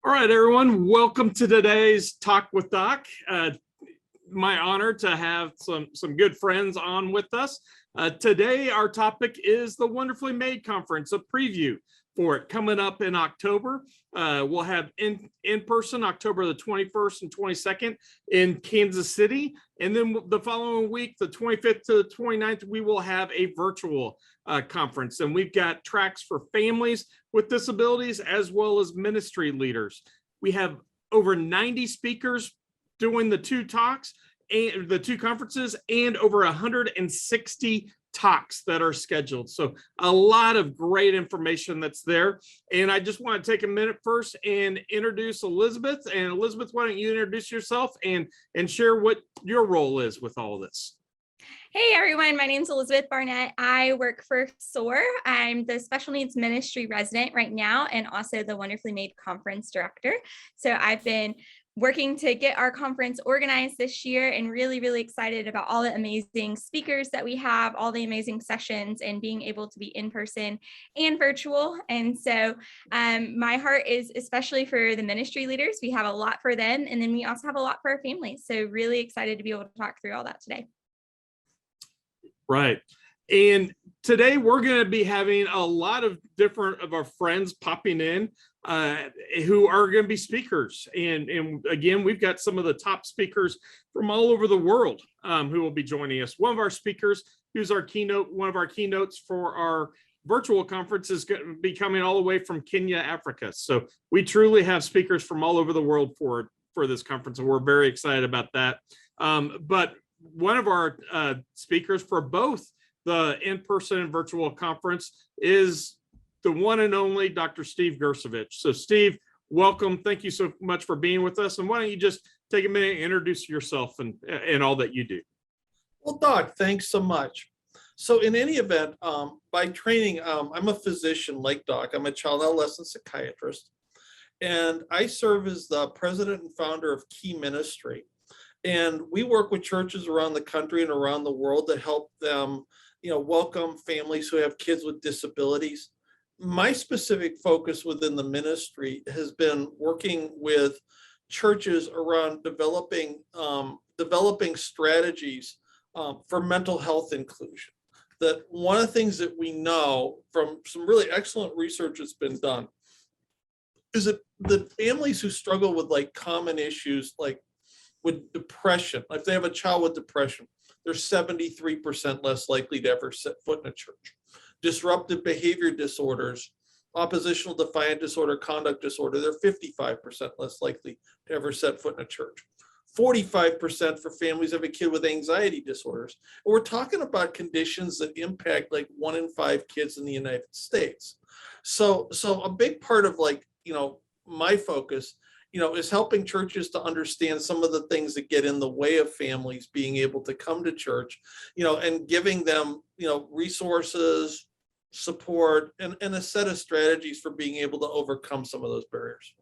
All right, everyone, welcome to today's Talk with Doc. My honor to have some good friends on with us. Today, our topic is the Wonderfully Made Conference, a preview for it coming up in October. We'll have in person October the 21st and 22nd in Kansas City. And then the following week, the 25th to the 29th, we will have a virtual conference. And we've got tracks for families with disabilities as well as ministry leaders. We have over 90 speakers doing the two talks and the two conferences, and over 160 talks that are scheduled. So a lot of great information that's there. And I just want to take a minute first and introduce Elizabeth. And Elizabeth, why don't you introduce yourself and share what your role is with all this? Hey everyone, my name is Elizabeth Barnett. I work for SOAR. I'm the special needs ministry resident right now and also the Wonderfully Made Conference director. So I've been working to get our conference organized this year and really excited about all the amazing speakers that we have, all the amazing sessions, and being able to be in person and virtual. And so my heart is especially for the ministry leaders. We have a lot for them, and then we also have a lot for our families. So really excited to be able to talk through all that today. Right. And today we're going to be having a lot of different of our friends popping in who are going to be speakers. And again, we've got some of the top speakers from all over the world who will be joining us. One of our speakers, who's our keynote, one of our keynotes for our virtual conference, is going to be coming all the way from Kenya, Africa. So we truly have speakers from all over the world for this conference, and we're very excited about that. But one of our speakers for both the in-person and virtual conference is the one and only Dr. Steve Gersovich. So Steve, welcome. Thank you so much for being with us. And why don't you just take a minute and introduce yourself and all that you do? Well, Doc, thanks so much. So in any event, by training, I'm a physician like Doc. I'm a child adolescent psychiatrist, and I serve as the president and founder of Key Ministry. And we work with churches around the country and around the world to help them, welcome families who have kids with disabilities. My specific focus within the ministry has been working with churches around developing strategies for mental health inclusion. That one of the things that we know from some really excellent research that's been done is that the families who struggle with like common issues like with depression, if they have a child with depression, they're 73% less likely to ever set foot in a church. Disruptive behavior disorders, oppositional defiant disorder, conduct disorder, they're 55% less likely to ever set foot in a church. 45% for families of a kid with anxiety disorders. And we're talking about conditions that impact like 1 in 5 kids in the United States. So a big part of my focus is helping churches to understand some of the things that get in the way of families being able to come to church, and giving them, resources, support, and a set of strategies for being able to overcome some of those barriers.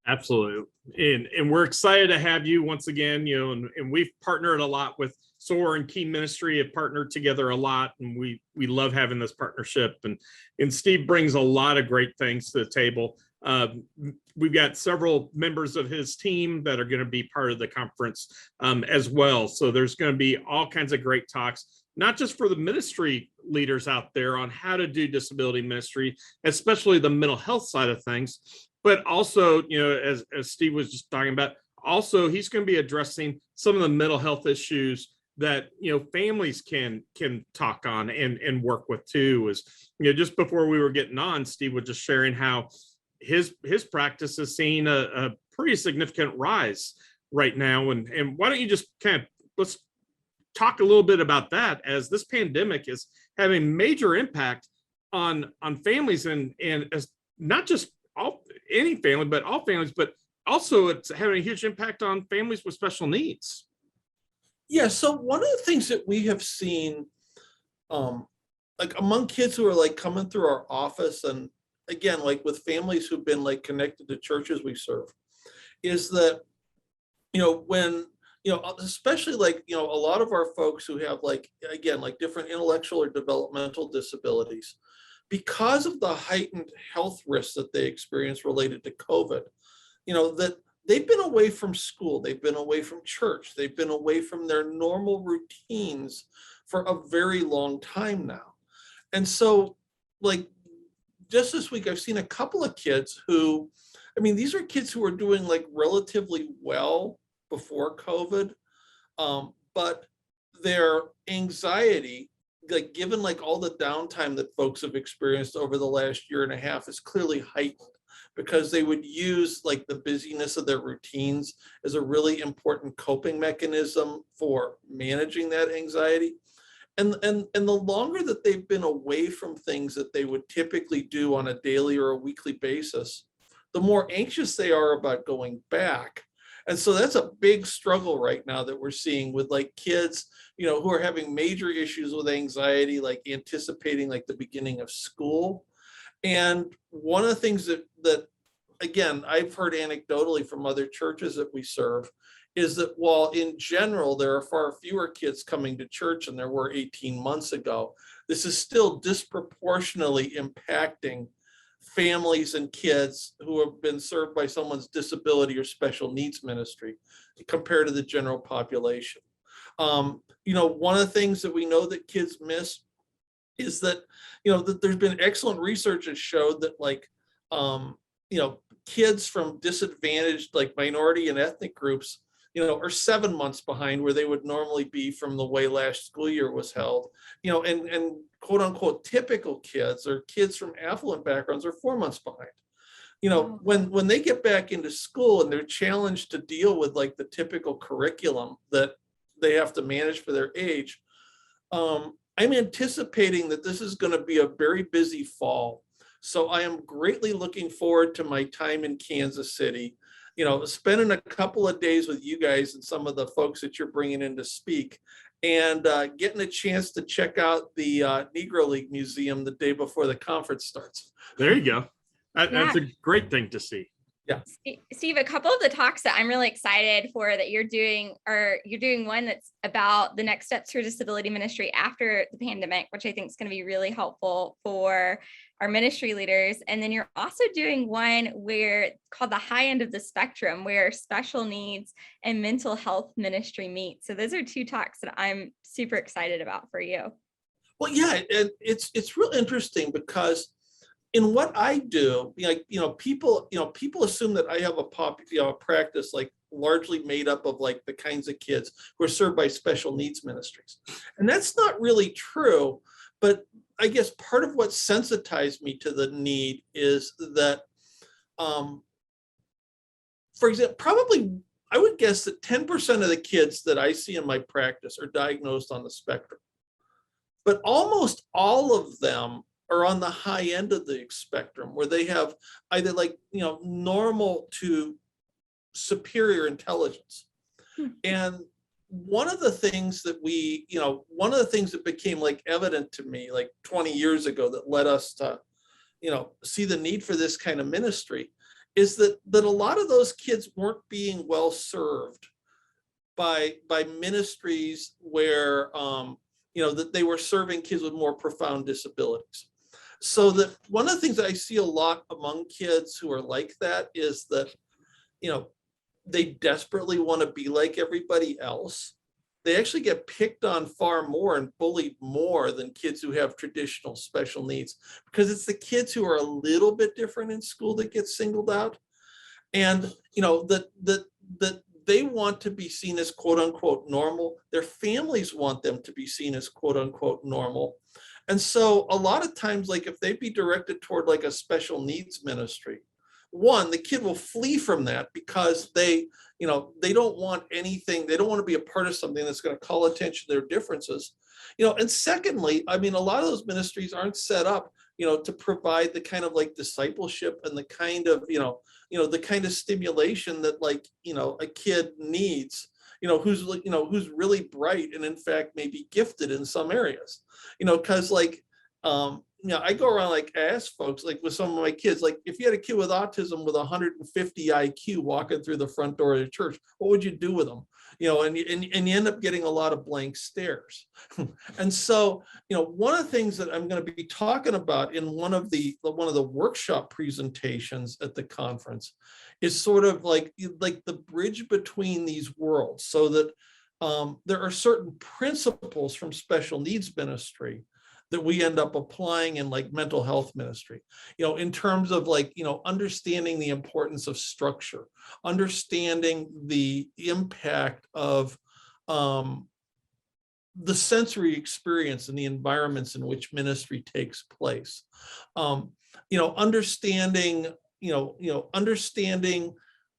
Absolutely. And we're excited to have you once again, and we've partnered a lot with SOAR and Key Ministry, have partnered together a lot, and we love having this partnership. And Steve brings a lot of great things to the table. We've got several members of his team that are going to be part of the conference as well. So there's going to be all kinds of great talks, not just for the ministry leaders out there on how to do disability ministry, especially the mental health side of things, but also, as Steve was just talking about, also he's going to be addressing some of the mental health issues that families can talk on and work with too. Is just before we were getting on, Steve was just sharing how his practice is seeing a pretty significant rise right now. And why don't you just let's talk a little bit about that, as this pandemic is having major impact on families and as not just any family, but all families, but also it's having a huge impact on families with special needs. Yeah, so one of the things that we have seen among kids who are coming through our office, and again, with families who've been connected to churches we serve, is that, when, especially a lot of our folks who have different intellectual or developmental disabilities, because of the heightened health risks that they experience related to COVID, that they've been away from school, they've been away from church, they've been away from their normal routines for a very long time now. And so, like, just this week, I've seen a couple of kids who, these are kids who are doing like relatively well before COVID, but their anxiety, like given like all the downtime that folks have experienced over the last year and a half, is clearly heightened, because they would use like the busyness of their routines as a really important coping mechanism for managing that anxiety. And the longer that they've been away from things that they would typically do on a daily or a weekly basis, the more anxious they are about going back. And so that's a big struggle right now that we're seeing with like kids, who are having major issues with anxiety, like anticipating like the beginning of school. And one of the things that again, I've heard anecdotally from other churches that we serve, is that while in general there are far fewer kids coming to church than there were 18 months ago, this is still disproportionately impacting families and kids who have been served by someone's disability or special needs ministry compared to the general population. One of the things that we know that kids miss is that, that there's been excellent research that showed that like, kids from disadvantaged, like minority and ethnic groups, are 7 months behind where they would normally be from the way last school year was held, and quote unquote typical kids or kids from affluent backgrounds are 4 months behind. When they get back into school and they're challenged to deal with like the typical curriculum that they have to manage for their age, I'm anticipating that this is going to be a very busy fall. So I am greatly looking forward to my time in Kansas City, spending a couple of days with you guys and some of the folks that you're bringing in to speak, and getting a chance to check out the Negro League Museum the day before the conference starts. There you go. That's a great thing to see. Yeah. Steve, a couple of the talks that I'm really excited for that you're doing, you're doing one that's about the next steps for disability ministry after the pandemic, which I think is going to be really helpful for our ministry leaders. And then you're also doing one where called the high end of the spectrum, where special needs and mental health ministry meet. So those are two talks that I'm super excited about for you. Well, yeah, and it's real interesting because in what I do, people assume that I have a practice like largely made up of like the kinds of kids who are served by special needs ministries. And that's not really true. But I guess part of what sensitized me to the need is that, for example, probably I would guess that 10% of the kids that I see in my practice are diagnosed on the spectrum. But almost all of them are on the high end of the spectrum, where they have either like, normal to superior intelligence. And one of the things that became like evident to me like 20 years ago that led us to, see the need for this kind of ministry is that a lot of those kids weren't being well served by ministries where, that they were serving kids with more profound disabilities. So that one of the things that I see a lot among kids who are like that is that, they desperately want to be like everybody else. They actually get picked on far more and bullied more than kids who have traditional special needs, because it's the kids who are a little bit different in school that get singled out. And, that they want to be seen as quote unquote normal. Their families want them to be seen as quote unquote normal. And so a lot of times, like if they'd be directed toward like a special needs ministry, one, the kid will flee from that because they don't want anything. They don't want to be a part of something that's going to call attention to their differences. And secondly, a lot of those ministries aren't set up, to provide the kind of like discipleship and the kind of, the kind of stimulation that like, a kid needs, who's really bright and in fact may be gifted in some areas, because like, I go around like ask folks, like with some of my kids, like if you had a kid with autism with 150 IQ walking through the front door of the church, what would you do with them? and you end up getting a lot of blank stares. And so, one of the things that I'm going to be talking about in one of the workshop presentations at the conference is sort of like the bridge between these worlds, so that there are certain principles from special needs ministry that we end up applying in like mental health ministry, in terms of like, understanding the importance of structure, understanding the impact of the sensory experience and the environments in which ministry takes place. Understanding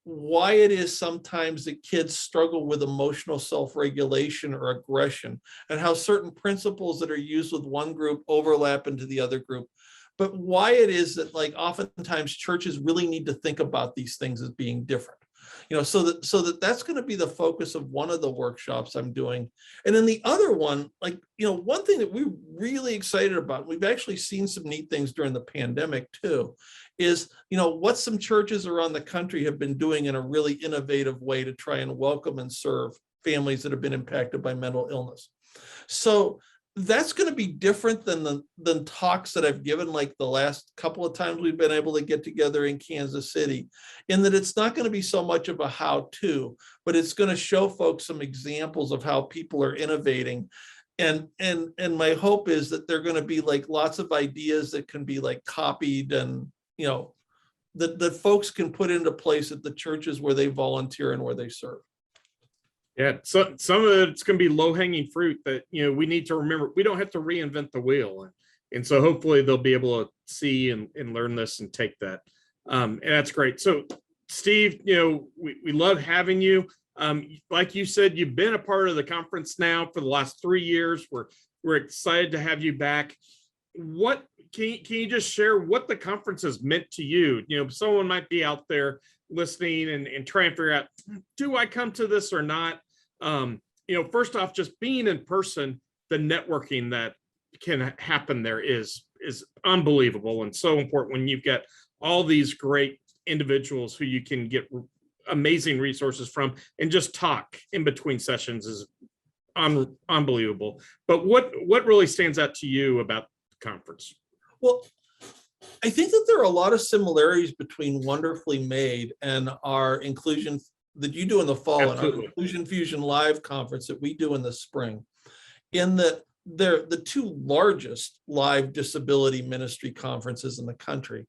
why it is sometimes that kids struggle with emotional self-regulation or aggression, and how certain principles that are used with one group overlap into the other group, but why it is that like oftentimes churches really need to think about these things as being different. So that's going to be the focus of one of the workshops I'm doing. And then the other one, one thing that we're really excited about, we've actually seen some neat things during the pandemic too, is, what some churches around the country have been doing in a really innovative way to try and welcome and serve families that have been impacted by mental illness. So that's going to be different than talks that I've given like the last couple of times we've been able to get together in Kansas City, in that it's not going to be so much of a how-to, but it's going to show folks some examples of how people are innovating. And my hope is that they're going to be like lots of ideas that can be like copied and, that folks can put into place at the churches where they volunteer and where they serve. Yeah, so some of it's going to be low-hanging fruit that, we need to remember. We don't have to reinvent the wheel. And so hopefully they'll be able to see and learn this and take that. And that's great. So Steve, we love having you. Like you said, you've been a part of the conference now for the last 3 years. We're excited to have you back. What can you just share what the conference has meant to you? Someone might be out there listening and trying to figure out, do I come to this or not? First off, just being in person, the networking that can happen there is unbelievable and so important when you've got all these great individuals who you can get amazing resources from, and just talk in between sessions is unbelievable. But what really stands out to you about the conference? Well, I think that there are a lot of similarities between Wonderfully Made and our inclusion that you do in the fall. Absolutely. And our Inclusion Fusion Live conference that we do in the spring, in that they're the two largest live disability ministry conferences in the country.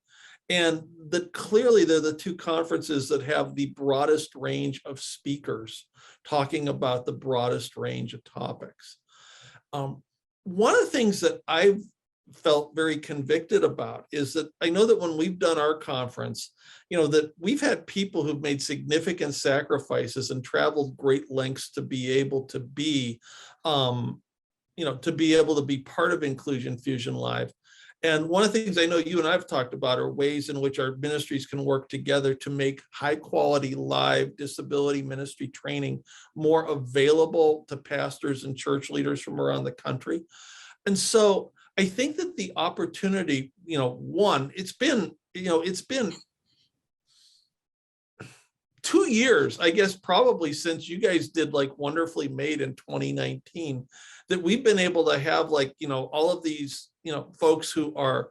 And that clearly they're the two conferences that have the broadest range of speakers talking about the broadest range of topics. One of the things that I've felt very convicted about is that I know that when we've done our conference, that we've had people who've made significant sacrifices and traveled great lengths to be able to be, to be able to be part of Inclusion Fusion Live. And one of the things I know you and I've talked about are ways in which our ministries can work together to make high quality live disability ministry training more available to pastors and church leaders from around the country. And so I think that the opportunity, it's been 2 years, I guess, probably since you guys did like Wonderfully Made in 2019, that we've been able to have like, all of these, folks who are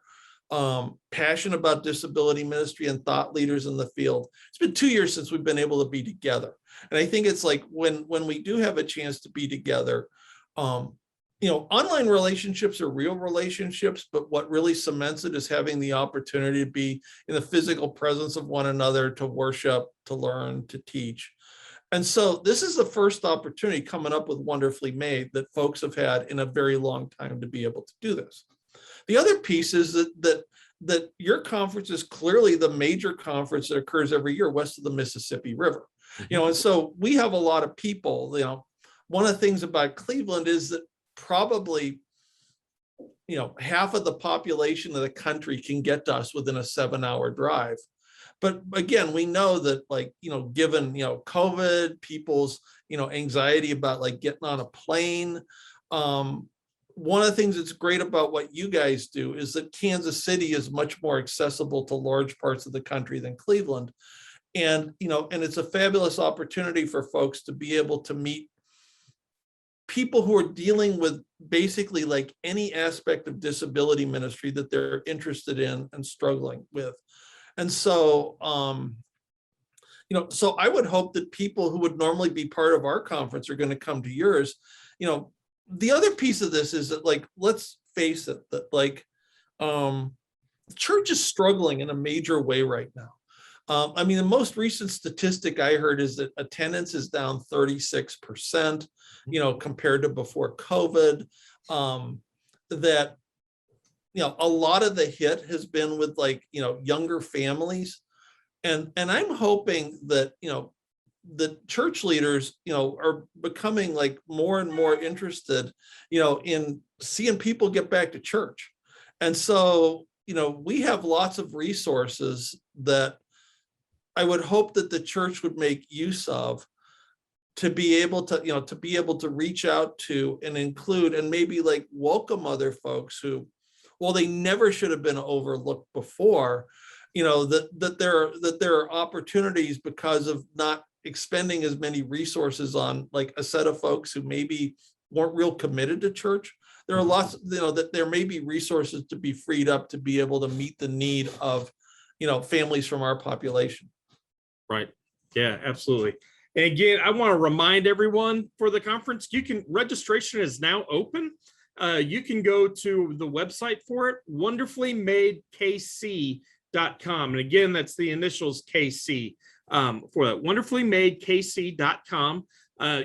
passionate about disability ministry and thought leaders in the field. It's been 2 years since we've been able to be together. And I think it's like when we do have a chance to be together, online relationships are real relationships, but what really cements it is having the opportunity to be in the physical presence of one another, to worship, to learn, to teach. And so this is the first opportunity coming up with Wonderfully Made that folks have had in a very long time to be able to do this. The other piece is that your conference is clearly the major conference that occurs every year west of the Mississippi River. And so we have a lot of people. One of the things about Cleveland is that probably half of the population of the country can get to us within a 7-hour drive. But again, we know that given COVID, people's anxiety about like getting on a plane, one of the things that's great about what you guys do is that Kansas City is much more accessible to large parts of the country than Cleveland. And, and it's a fabulous opportunity for folks to be able to meet people who are dealing with basically like any aspect of disability ministry that they're interested in and struggling with. And so, so I would hope that people who would normally be part of our conference are going to come to yours. The other piece of this is that, like, let's face it, that like, the church is struggling in a major way right now. I mean, the most recent statistic I heard is that attendance is down 36%, compared to before COVID. That, a lot of the hit has been with like, younger families. And I'm hoping that, the church leaders, are becoming like more and more interested, in seeing people get back to church. And so, we have lots of resources that I would hope that the church would make use of to be able to, reach out to and include and maybe like welcome other folks who, well, they never should have been overlooked before, that there are opportunities because of not expending as many resources on like a set of folks who maybe weren't real committed to church. There are lots, that there may be resources to be freed up to be able to meet the need of, families from our population. Right. Yeah, absolutely. And again, I want to remind everyone for the conference, registration is now open. You can go to the website for it, wonderfullymadekc.com. And again, that's the initials KC for that, wonderfullymadekc.com.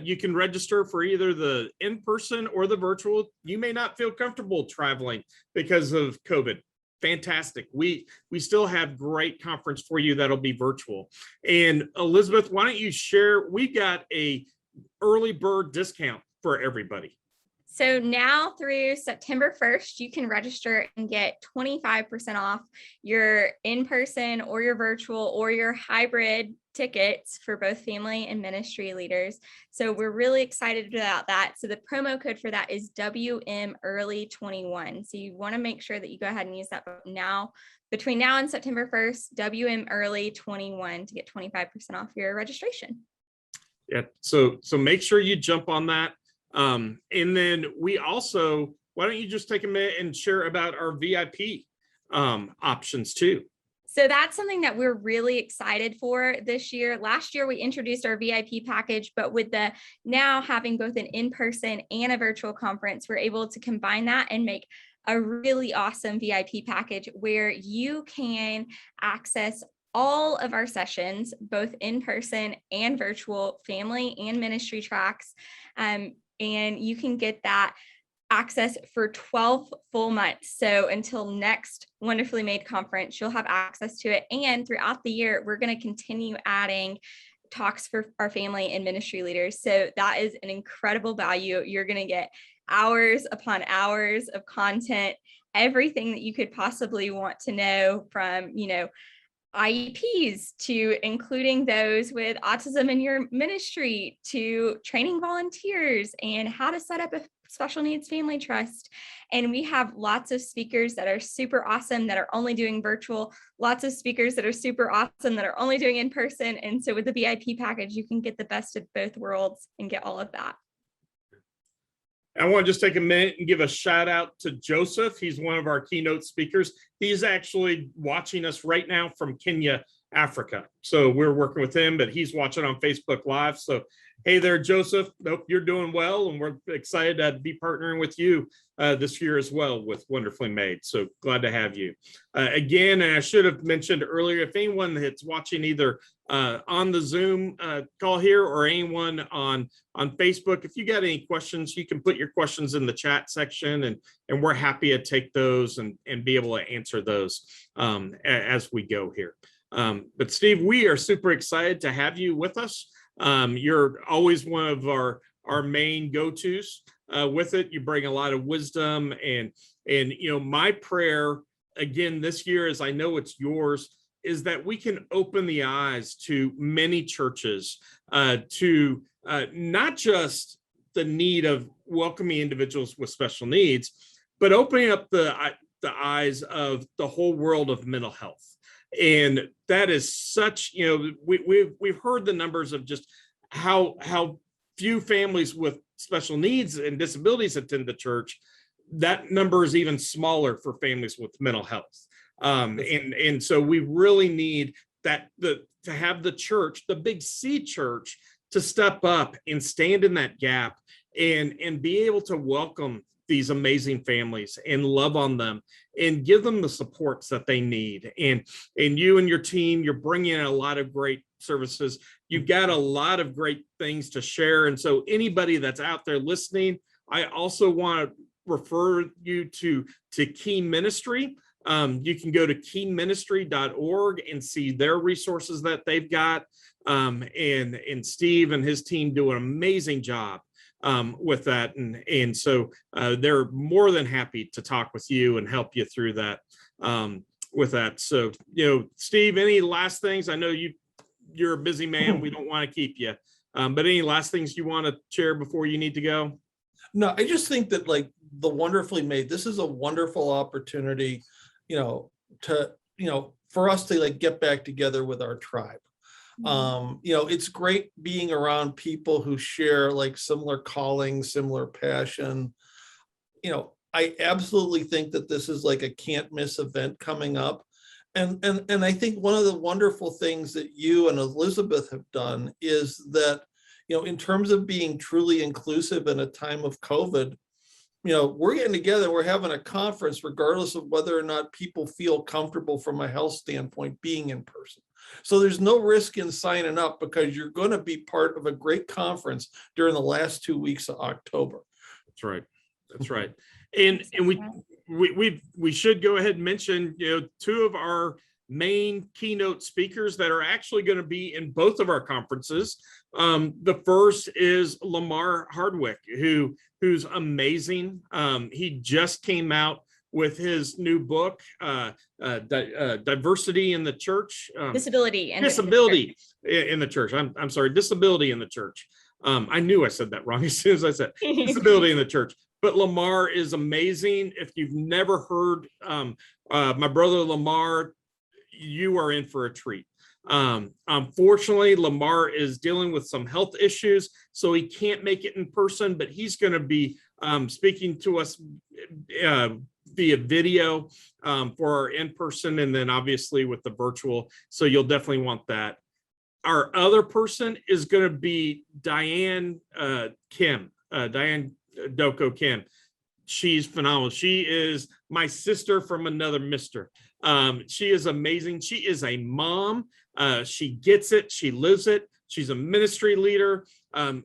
You can register for either the in-person or the virtual. You may not feel comfortable traveling because of COVID. Fantastic. We still have great conference for you that'll be virtual. And Elizabeth, why don't you share, we've got a early bird discount for everybody. So now through September 1st, you can register and get 25% off your in-person or your virtual or your hybrid tickets for both family and ministry leaders. So we're really excited about that. So the promo code for that is WMEarly21. So you want to make sure that you go ahead and use that now, between now and September 1st, WMEarly21 to get 25% off your registration. Yeah, so make sure you jump on that. And then we also, why don't you just take a minute and share about our VIP options too? So that's something that we're really excited for this year. Last year, we introduced our VIP package, but with the now having both an in-person and a virtual conference, we're able to combine that and make a really awesome VIP package where you can access all of our sessions, both in person and virtual, family and ministry tracks. And you can get that access for 12 full months. So until next Wonderfully Made conference, you'll have access to it. And throughout the year, we're going to continue adding talks for our family and ministry leaders. So that is an incredible value. You're going to get hours upon hours of content, everything that you could possibly want to know from, IEPs to including those with autism in your ministry, to training volunteers and how to set up a special needs family trust. And we have lots of speakers that are super awesome that are only doing virtual, lots of speakers that are super awesome that are only doing in person. And so with the VIP package, you can get the best of both worlds and get all of that. I want to just take a minute and give a shout out to Joseph. He's one of our keynote speakers. He's actually watching us right now from Kenya, Africa. So we're working with him, but he's watching on Facebook Live. So hey there, Joseph. Hope you're doing well. And we're excited to be partnering with you this year as well with Wonderfully Made. So glad to have you. Again, and I should have mentioned earlier, if anyone that's watching either on the Zoom call here or anyone on Facebook, if you got any questions, you can put your questions in the chat section and we're happy to take those and be able to answer those as we go here. But Steve, we are super excited to have you with us. You're always one of our main go-tos with it. You bring a lot of wisdom and my prayer again this year, as I know it's yours, is that we can open the eyes to many churches to not just the need of welcoming individuals with special needs, but opening up the eyes of the whole world of mental health. And that is such, we've heard the numbers of just how few families with special needs and disabilities attend the church. That number is even smaller for families with mental health. And so we really need to have the church, the big C church, to step up and stand in that gap and be able to welcome these amazing families and love on them and give them the supports that they need. And you and your team, you're bringing in a lot of great services. You've got a lot of great things to share. And so anybody that's out there listening, I also want to refer you to Key Ministry. You can go to keyministry.org and see their resources that they've got. And Steve and his team do an amazing job with that. And so they're more than happy to talk with you and help you through that with that. So, Steve, any last things? I know you're a busy man. We don't want to keep you. But any last things you want to share before you need to go? No, I just think that like the Wonderfully Made, this is a wonderful opportunity, for us to like get back together with our tribe. It's great being around people who share like similar callings, similar passion. I absolutely think that this is like a can't miss event coming up. And I think one of the wonderful things that you and Elizabeth have done is that, in terms of being truly inclusive in a time of COVID, we're getting together, we're having a conference, regardless of whether or not people feel comfortable from a health standpoint being in person. So there's no risk in signing up because you're going to be part of a great conference during the last 2 weeks of October. That's right. That's right. And we should go ahead and mention, two of our main keynote speakers that are actually going to be in both of our conferences. The first is Lamar Hardwick, who's amazing. He just came out with his new book, Diversity in the Church. Disability in the Church. I'm sorry, Disability in the Church. I knew I said that wrong as soon as I said Disability in the Church. But Lamar is amazing. If you've never heard my brother Lamar, you are in for a treat. Unfortunately, Lamar is dealing with some health issues, so he can't make it in person, but he's going to be speaking to us via video for our in-person, and then obviously with the virtual. So you'll definitely want that. Our other person is going to be Diane Doko Kim. She's phenomenal. She is my sister from another mister. She is amazing. She is a mom. She gets it. She lives it. She's a ministry leader.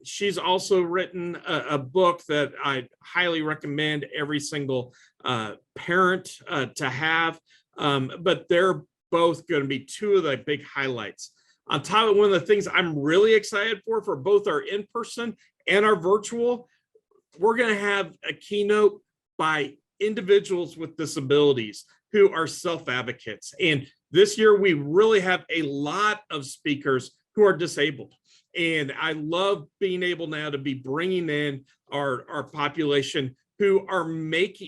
She's also written a book that I highly recommend every single parent to have. But they're both going to be two of the big highlights. On top of one of the things I'm really excited for both our in-person and our virtual, we're going to have a keynote by individuals with disabilities who are self-advocates. And this year, we really have a lot of speakers who are disabled. And I love being able now to be bringing in our population who are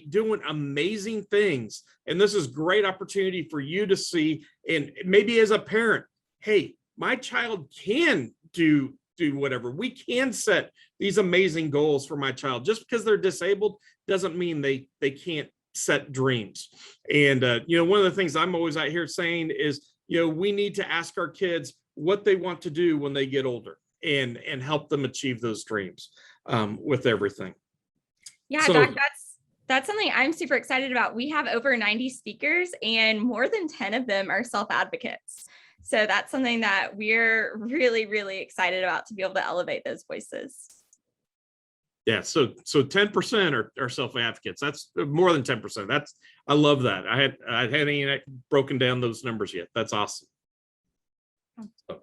doing amazing things. And this is great opportunity for you to see, and maybe as a parent, hey, my child can do whatever. We can set these amazing goals for my child. Just because they're disabled doesn't mean they can't set dreams. And one of the things I'm always out here saying is, we need to ask our kids what they want to do when they get older and help them achieve those dreams with everything. Yeah, so, Doc, that's something I'm super excited about. We have over 90 speakers and more than 10 of them are self-advocates. So that's something that we're really, really excited about, to be able to elevate those voices. Yeah, so 10% are self-advocates. That's more than 10%. I love that. I hadn't broken down those numbers yet. That's awesome. So,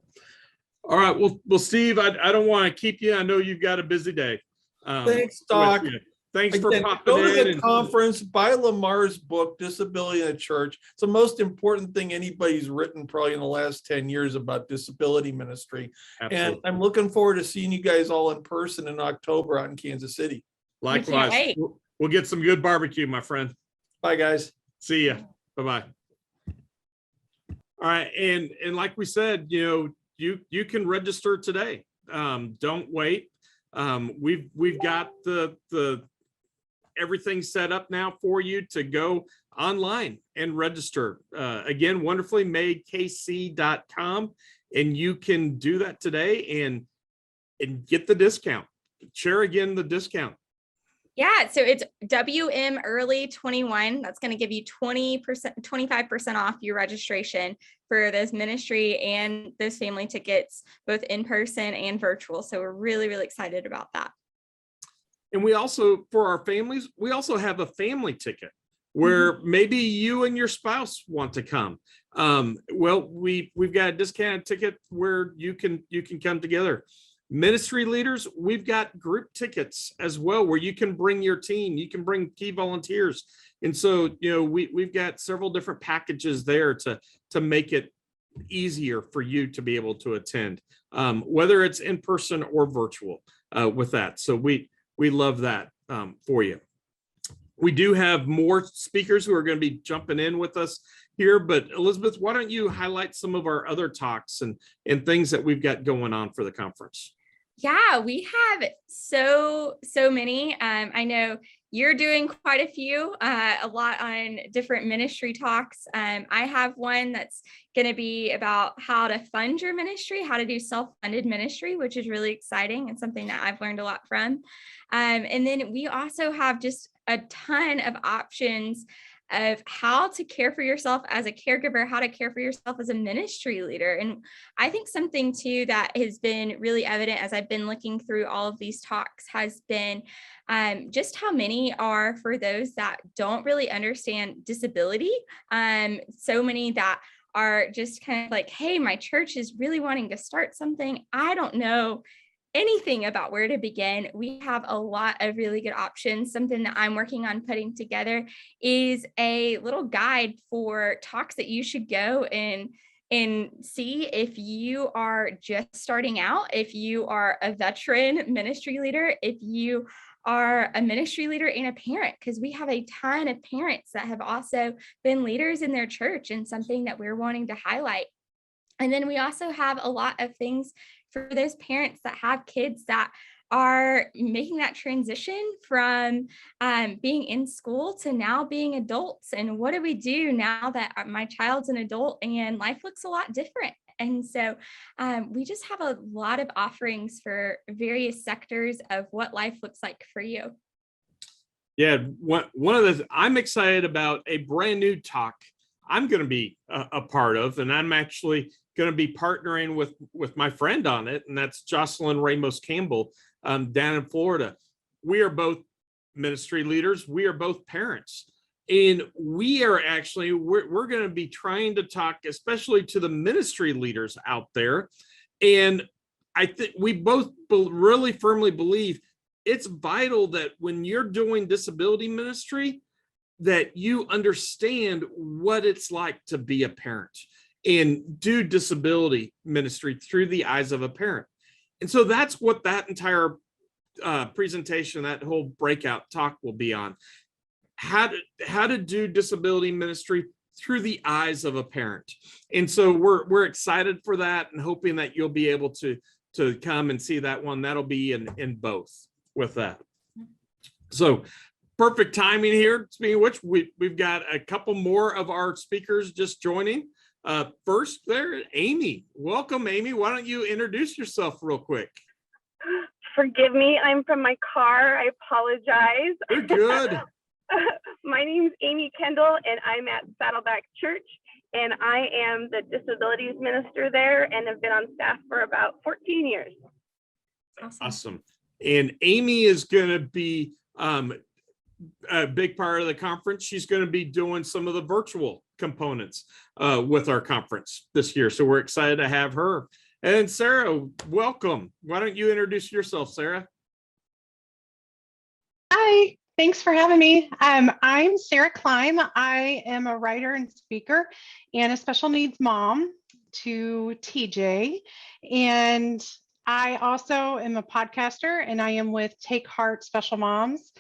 all right, well, Steve, I don't want to keep you. I know you've got a busy day. Thanks, Doc. Thanks for popping go to in. the conference, buy Lamar's book, Disability in the Church. It's the most important thing anybody's written probably in the last 10 years about disability ministry. Absolutely. And I'm looking forward to seeing you guys all in person in October out in Kansas City. Likewise. We'll get some good barbecue, my friend. Bye, guys. See ya. Bye-bye. All right. And like we said, you can register today. Don't wait. We've got the everything set up now for you to go online and register. Again, wonderfullymadekc.com, and you can do that today and get the discount. Share again the discount. Yeah, so it's WM Early 21. That's going to give you 20%, 25% off your registration for those ministry and those family tickets, both in person and virtual. So we're really, really excited about that. And we also, for our families, we also have a family ticket where maybe you and your spouse want to come. Well, we've got a discounted ticket where you can come together. Ministry leaders, we've got group tickets as well, where you can bring your team, you can bring key volunteers. And so, we've got several different packages there to make it easier for you to be able to attend, whether it's in person or virtual with that. So we love that for you. We do have more speakers who are going to be jumping in with us here, but Elizabeth, why don't you highlight some of our other talks and things that we've got going on for the conference? Yeah, we have so many. I know you're doing quite a few, a lot on different ministry talks. I have one that's going to be about how to fund your ministry, how to do self-funded ministry, which is really exciting and something that I've learned a lot from. And then we also have just a ton of options of how to care for yourself as a caregiver, how to care for yourself as a ministry leader. And I think something too that has been really evident as I've been looking through all of these talks has been just how many are for those that don't really understand disability. So many that are just kind of like, hey, my church is really wanting to start something. I don't know anything about where to begin. We have a lot of really good options. Something that I'm working on putting together is a little guide for talks that you should go and see if you are just starting out, if you are a veteran ministry leader, if you are a ministry leader and a parent, because we have a ton of parents that have also been leaders in their church and something that we're wanting to highlight. And then we also have a lot of things for those parents that have kids that are making that transition from being in school to now being adults. And what do we do now that my child's an adult and life looks a lot different? And so we just have a lot of offerings for various sectors of what life looks like for you. Yeah, one of the, I'm excited about a brand new talk I'm going to be a part of, and I'm actually going to be partnering with my friend on it, and that's Jocelyn Ramos Campbell down in Florida. We are both ministry leaders. We are both parents, and we are actually, we're going to be trying to talk, especially to the ministry leaders out there. And I think we both really firmly believe it's vital that when you're doing disability ministry, that you understand what it's like to be a parent and do disability ministry through the eyes of a parent. And so that's what that entire presentation, that whole breakout talk will be on. How to do disability ministry through the eyes of a parent. And so we're excited for that and hoping that you'll be able to come and see that one. That'll be in both with that. So perfect timing here. Speaking of which, we've got a couple more of our speakers just joining. First there, Amy. Welcome, Amy. Why don't you introduce yourself real quick? Forgive me, I'm from my car. I apologize. You're good. My name's Amy Kendall, and I'm at Saddleback Church, and I am the disabilities minister there and have been on staff for about 14 years. Awesome. And Amy is going to be a big part of the conference. She's going to be doing some of the virtual components with our conference this year. So we're excited to have her. And Sarah, welcome. Why don't you introduce yourself, Sarah? Hi, thanks for having me. I'm Sarah Klein. I am a writer and speaker and a special needs mom to TJ. And I also am a podcaster, and I am with Take Heart Special Moms.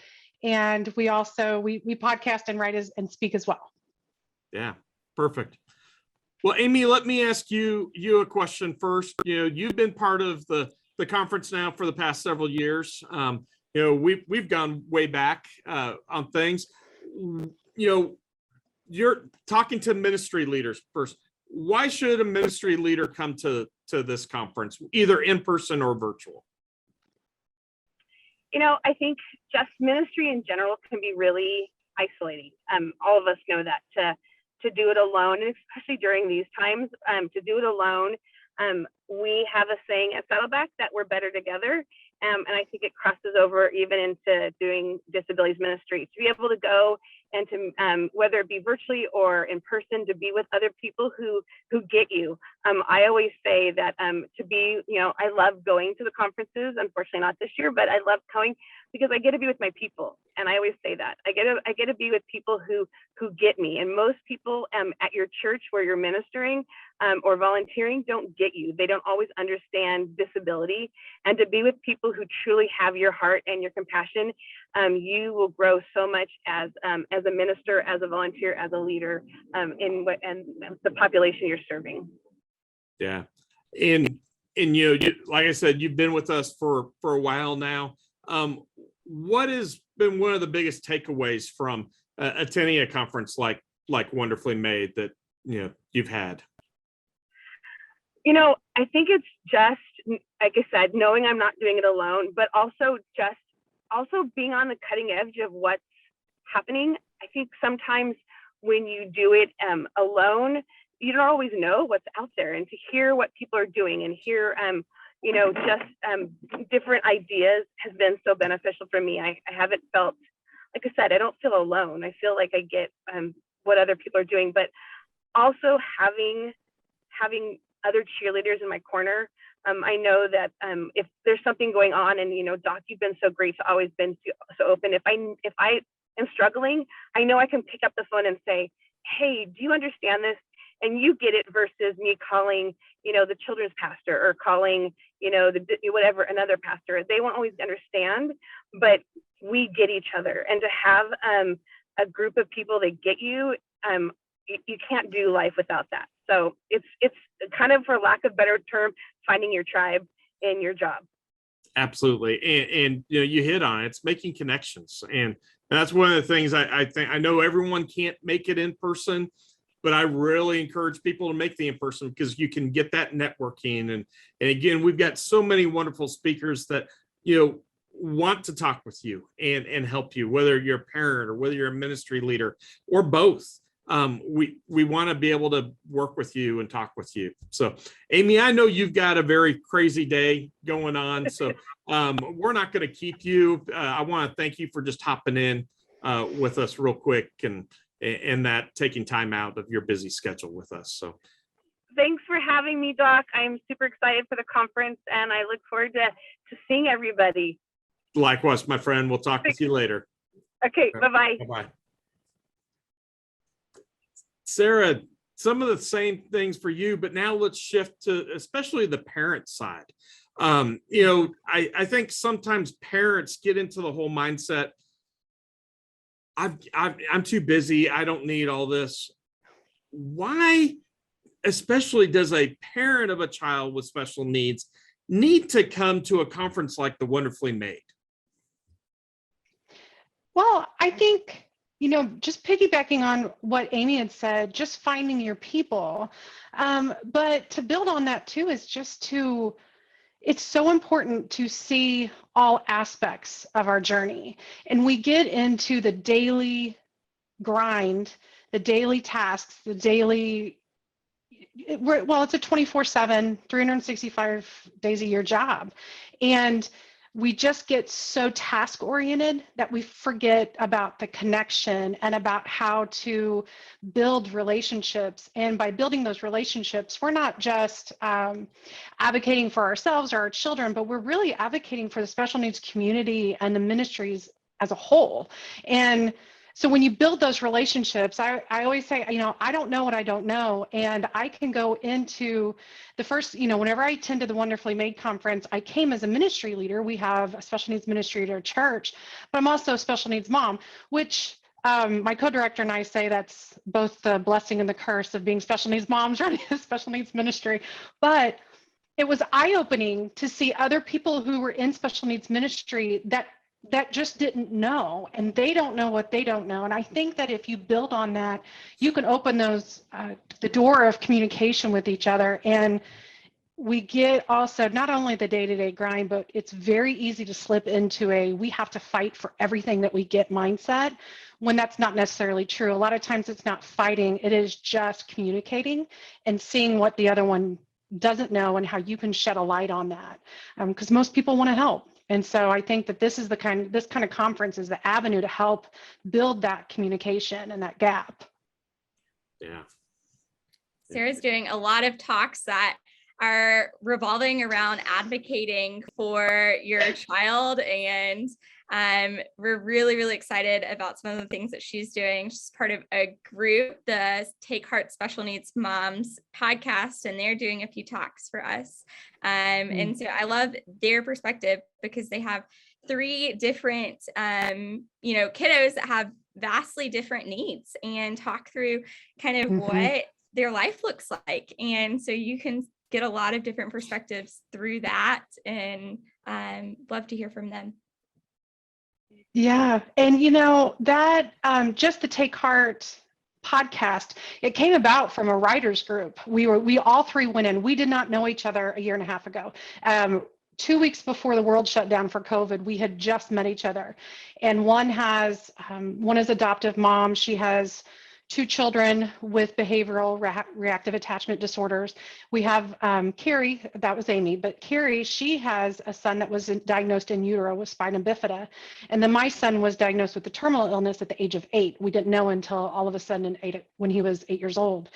And we also, we podcast and write and speak as well. Yeah, perfect. Well, Amy, let me ask you a question first. You've been part of the conference now for the past several years. We've gone way back on things. You're talking to ministry leaders first. Why should a ministry leader come to this conference, either in person or virtual? I think just ministry in general can be really isolating. All of us know that to do it alone, and especially during these times, to do it alone. We have a saying at Saddleback that we're better together. And I think it crosses over even into doing disabilities ministry, to be able to go and to whether it be virtually or in person, to be with other people who get you. I always say that to be, I love going to the conferences. Unfortunately, not this year, but I love going because I get to be with my people. And I always say that I get to be with people who get me. And most people at your church where you're ministering or volunteering don't get you. They don't always understand disability. And to be with people who truly have your heart and your compassion, you will grow so much as a minister, as a volunteer, as a leader in the population you're serving. Yeah, and like I said, you've been with us for a while now. What has been one of the biggest takeaways from attending a conference like Wonderfully Made that you've had? I think it's just, like I said, knowing I'm not doing it alone, but also being on the cutting edge of what's happening. I think sometimes when you do it alone, you don't always know what's out there, and to hear what people are doing and hear, different ideas has been so beneficial for me. I haven't felt, like I said, I don't feel alone. I feel like I get what other people are doing, but also having other cheerleaders in my corner. I know that if there's something going on, and Doc, you've been so great to always been so open. If I am struggling, I know I can pick up the phone and say, hey, do you understand this? And you get it, versus me calling, the children's pastor or calling, another pastor. They won't always understand, but we get each other. And to have a group of people that get you, you can't do life without that. So it's kind of, for lack of a better term, finding your tribe in your job. Absolutely. And you hit on it. It's making connections. And that's one of the things I think. I know everyone can't make it in person, but I really encourage people to make the in-person, because you can get that networking. And again, we've got so many wonderful speakers that, want to talk with you and help you, whether you're a parent or whether you're a ministry leader or both. We want to be able to work with you and talk with you. So, Amy, I know you've got a very crazy day going on, so we're not going to keep you. I want to thank you for just hopping in with us real quick and that taking time out of your busy schedule with us. So, thanks for having me, Doc. I'm super excited for the conference, and I look forward to seeing everybody. Likewise, my friend. We'll talk with you later. Okay, bye-bye. Bye-bye. Sarah, some of the same things for you, but now let's shift to especially the parent side. I think sometimes parents get into the whole mindset, I'm too busy, I don't need all this. Why, especially, does a parent of a child with special needs need to come to a conference like the Wonderfully Made? Well, I think, just piggybacking on what Amy had said, just finding your people. But to build on that too is it's so important to see all aspects of our journey. And we get into the daily grind, the daily tasks, it's a 24/7, 365 days a year job. And we just get so task oriented that we forget about the connection and about how to build relationships. And by building those relationships, we're not just advocating for ourselves or our children, but we're really advocating for the special needs community and the ministries as a whole. And so when you build those relationships, I always say, I don't know what I don't know. And I can go into the first, whenever I attended the Wonderfully Made conference, I came as a ministry leader. We have a special needs ministry at our church, but I'm also a special needs mom, which my co-director and I say that's both the blessing and the curse of being special needs moms running a special needs ministry. But it was eye-opening to see other people who were in special needs ministry that just didn't know, and they don't know what they don't know. And I think that if you build on that, you can open those the door of communication with each other. And we get also not only the day-to-day grind, but it's very easy to slip into a we have to fight for everything that we get mindset, when that's not necessarily true. A lot of times it's not fighting, it is just communicating and seeing what the other one doesn't know and how you can shed a light on that, because most people want to help. And so I think that this kind of conference is the avenue to help build that communication and that gap. Yeah. Sarah's doing a lot of talks that are revolving around advocating for your child, and we're really, really excited about some of the things that she's doing. She's part of a group, the Take Heart Special Needs Moms podcast, and they're doing a few talks for us. And so I love their perspective because they have 3 different, kiddos that have vastly different needs, and talk through kind of what their life looks like. And so you can get a lot of different perspectives through that, and love to hear from them. Yeah. And that just the Take Heart podcast, it came about from a writers group. We all 3 went in. We did not know each other a year and a half ago. 2 weeks before the world shut down for COVID, we had just met each other. And one is adoptive mom. She has 2 children with behavioral reactive attachment disorders. We have Carrie, that was Amy, but Carrie, she has a son that was diagnosed in utero with spina bifida. And then my son was diagnosed with a terminal illness at the age of 8. We didn't know until all of a sudden when he was 8 years old.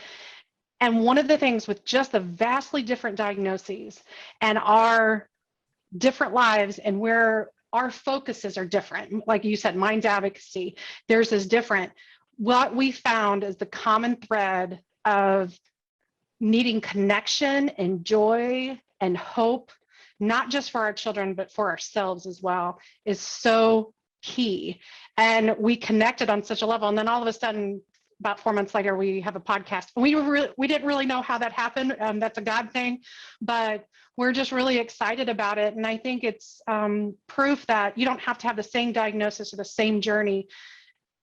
And one of the things with just the vastly different diagnoses and our different lives and where our focuses are different, like you said, mine's advocacy, theirs is different. What we found is the common thread of needing connection and joy and hope, not just for our children, but for ourselves as well, is so key. And we connected on such a level. And then all of a sudden, about 4 months later, we have a podcast. We didn't really know how that happened. That's a God thing, but we're just really excited about it. And I think it's proof that you don't have to have the same diagnosis or the same journey.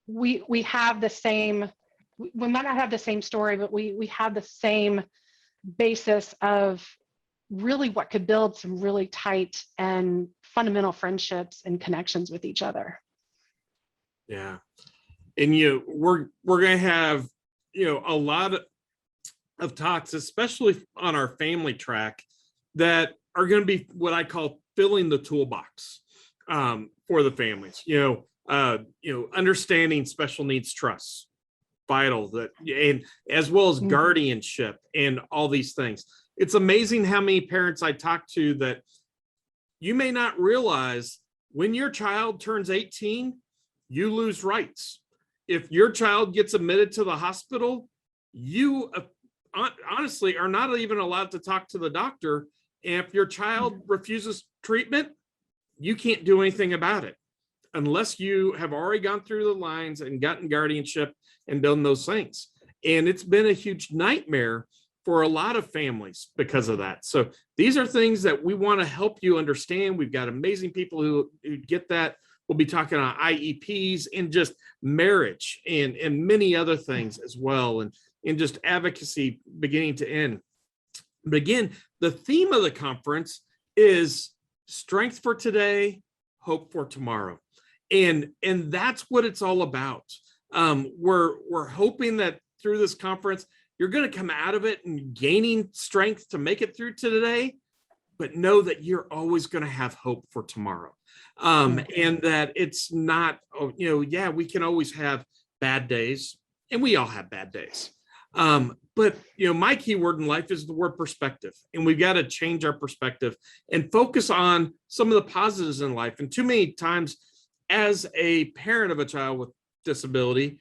We have the same, we might not have the same story, but we have the same basis of really what could build some really tight and fundamental friendships and connections with each other. Yeah. And we're going to have a lot of talks, especially on our family track, that are going to be what I call filling the toolbox for the families. Understanding special needs trusts, vital, that, and as well as guardianship and all these things. It's amazing how many parents I talk to that you may not realize when your child turns 18, you lose rights. If your child gets admitted to the hospital, you honestly are not even allowed to talk to the doctor. And if your child refuses treatment, you can't do anything about it unless you have already gone through the lines and gotten guardianship and done those things. And it's been a huge nightmare for a lot of families because of that. So these are things that we want to help you understand. We've got amazing people who get that. We'll be talking on IEPs and just marriage and many other things as well, and just advocacy beginning to end. But again, the theme of the conference is strength for today, hope for tomorrow. And that's what it's all about. We're hoping that through this conference, you're going to come out of it and gaining strength to make it through to today, but know that you're always going to have hope for tomorrow. And that it's not, we can always have bad days, and we all have bad days. But my key word in life is the word perspective, and we've got to change our perspective and focus on some of the positives in life. And too many times as a parent of a child with disability,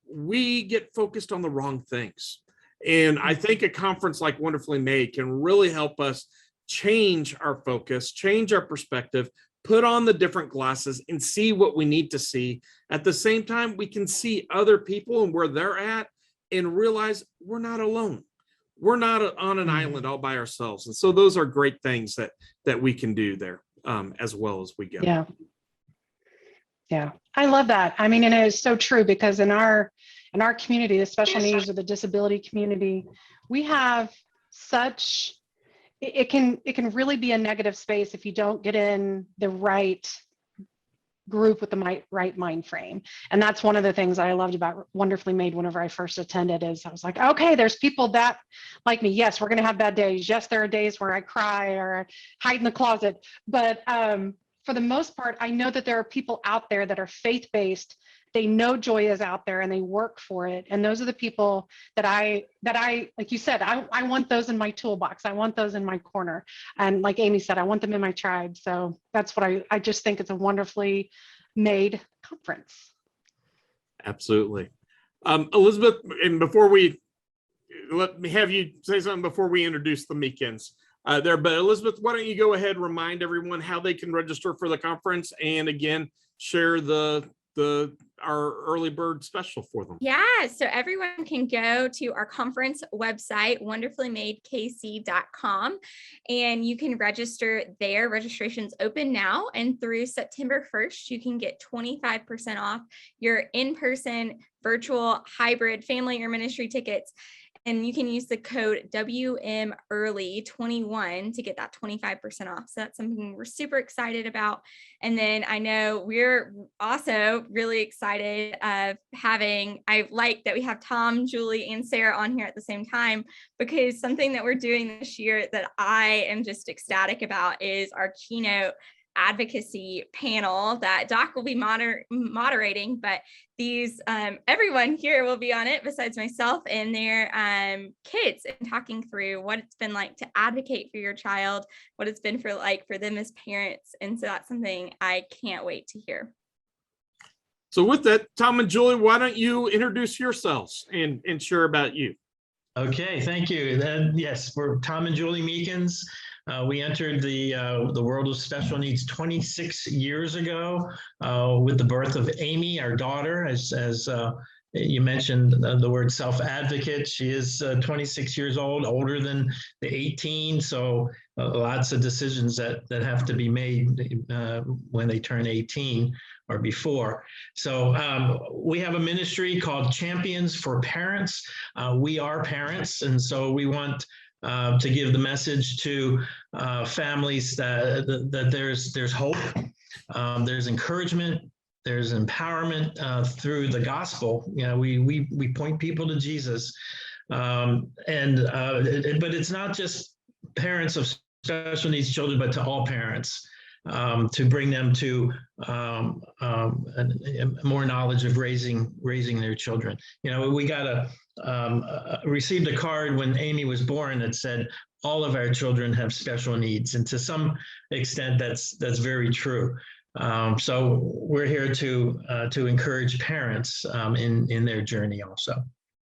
we get focused on the wrong things. And I think a conference like Wonderfully Made can really help us change our focus, change our perspective, put on the different glasses and see what we need to see. At the same time, we can see other people and where they're at and realize we're not alone. We're not on an island all by ourselves. And so those are great things that we can do there as well as we go. Yeah. Yeah. I love that. I mean, and it is so true because in our community, the special needs or the disability community, we have such, it can really be a negative space if you don't get in the right group with the right mind frame. And that's one of the things I loved about Wonderfully Made whenever I first attended is I was like, okay, there's people that like me. Yes, we're going to have bad days. Yes, there are days where I cry or hide in the closet. But for the most part, I know that there are people out there that are faith-based. They know joy is out there and they work for it. And those are the people that I, like you said, I want those in my toolbox. I want those in my corner. And like Amy said, I want them in my tribe. So that's what I just think it's a wonderfully made conference. Absolutely. Elizabeth, and before let me have you say something before we introduce the Meekins there, but Elizabeth, why don't you go ahead and remind everyone how they can register for the conference and again, share our early bird special for them. Yeah, so everyone can go to our conference website, wonderfullymadekc.com, and you can register there. Registration's open now, and through September 1st, you can get 25% off your in-person, virtual, hybrid, family or ministry tickets. And you can use the code WMEarly21 to get that 25% off. So that's something we're super excited about. And then I know we're also really excited of I like that we have Tom, Julie, and Sarah on here at the same time, because something that we're doing this year that I am just ecstatic about is our Keynote Advocacy panel that Doc will be moderating, but these everyone here will be on it besides myself and their kids, and talking through what it's been like to advocate for your child, what it's been for them as parents. And so that's something I can't wait to hear. So with that, Tom and Julie, why don't you introduce yourselves and share about you? Okay, thank you. Then yes, we're Tom and Julie Meekins. We entered the world of special needs 26 years ago with the birth of Amy, our daughter. As you mentioned the word self-advocate, she is 26 years old, older than the 18. So lots of decisions that have to be made when they turn 18 or before. So we have a ministry called Champions for Parents. We are parents, and so we want to give the message to families that there's hope, there's encouragement, there's empowerment through the gospel. You know, we point people to Jesus, but it's not just parents of special needs children, but to all parents, to bring them to more knowledge of raising their children. You know, we received a card when Amy was born that said, all of our children have special needs. And to some extent, that's very true. So we're here to encourage parents in their journey also.